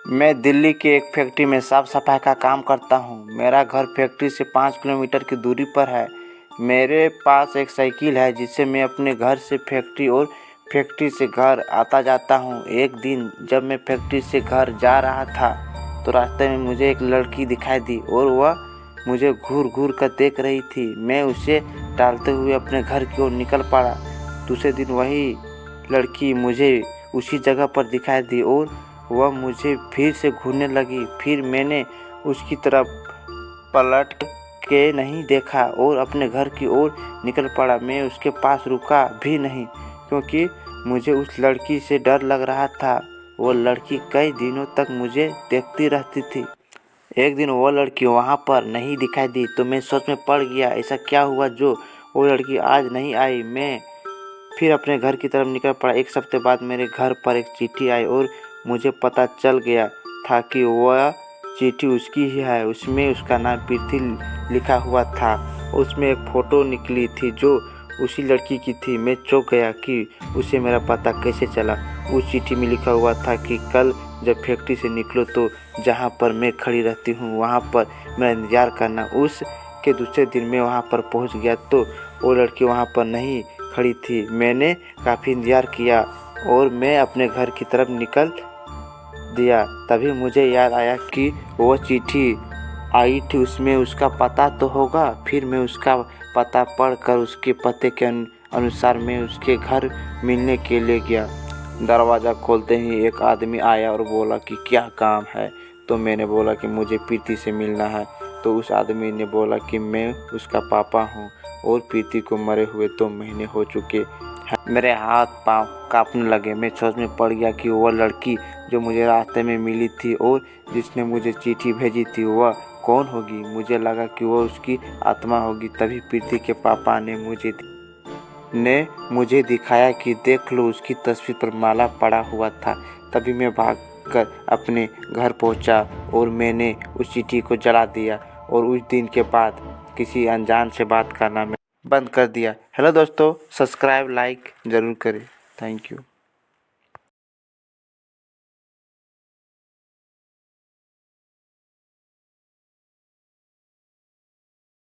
मैं दिल्ली की एक फैक्ट्री में साफ सफाई का काम करता हूँ। मेरा घर फैक्ट्री से 5 किलोमीटर की दूरी पर है। मेरे पास एक साइकिल है जिससे मैं अपने घर से फैक्ट्री और फैक्ट्री से घर आता जाता हूँ। एक दिन जब मैं फैक्ट्री से घर जा रहा था तो रास्ते में मुझे एक लड़की दिखाई दी और वह मुझे घूर घूर कर देख रही थी। मैं उसे टालते हुए अपने घर की ओर निकल पड़ा। दूसरे दिन वही लड़की मुझे उसी जगह पर दिखाई दी और वह मुझे फिर से घूरने लगी। फिर मैंने उसकी तरफ पलट के नहीं देखा और अपने घर की ओर निकल पड़ा। मैं उसके पास रुका भी नहीं क्योंकि मुझे उस लड़की से डर लग रहा था। वो लड़की कई दिनों तक मुझे देखती रहती थी। एक दिन वो लड़की वहाँ पर नहीं दिखाई दी तो मैं सोच में पड़ गया, ऐसा क्या हुआ जो वो लड़की आज नहीं आई। मैं फिर अपने घर की तरफ निकल पड़ा। एक हफ्ते बाद मेरे घर पर एक चिट्ठी आई और मुझे पता चल गया था कि वह चिट्ठी उसकी ही है। उसमें उसका नाम प्रीति लिखा हुआ था। उसमें एक फ़ोटो निकली थी जो उसी लड़की की थी। मैं चौंक गया कि उसे मेरा पता कैसे चला। उस चिट्ठी में लिखा हुआ था कि कल जब फैक्ट्री से निकलो तो जहाँ पर मैं खड़ी रहती हूँ वहाँ पर मेरा इंतज़ार करना। उसके दूसरे दिन मैं वहाँ पर पहुँच गया तो वो लड़की वहाँ पर नहीं खड़ी थी। मैंने काफ़ी इंतज़ार किया और मैं अपने घर की तरफ निकल दिया। तभी मुझे याद आया कि वो चिट्ठी आई थी, उसमें उसका पता तो होगा। फिर मैं उसका पता पढ़कर उसके पते के अनुसार मैं उसके घर मिलने के लिए गया। दरवाज़ा खोलते ही एक आदमी आया और बोला कि क्या काम है। तो मैंने बोला कि मुझे प्रीति से मिलना है। तो उस आदमी ने बोला कि मैं उसका पापा हूँ और प्रीति को मरे हुए 2 महीने हो चुके हैं। मेरे हाथ पाँव कांपने लगे। मैं सोच में पड़ गया कि वह लड़की जो मुझे रास्ते में मिली थी और जिसने मुझे चिट्ठी भेजी थी वह कौन होगी। मुझे लगा कि वह उसकी आत्मा होगी। तभी प्रीति के पापा ने मुझे दिखाया कि देख लो, उसकी तस्वीर पर माला पड़ा हुआ था। तभी मैं भागकर अपने घर पहुंचा और मैंने उस चिट्ठी को जला दिया और उस दिन के बाद किसी अनजान से बात करना मैं बंद कर दिया। हेलो दोस्तों, सब्सक्राइब लाइक ज़रूर करें। Thank you.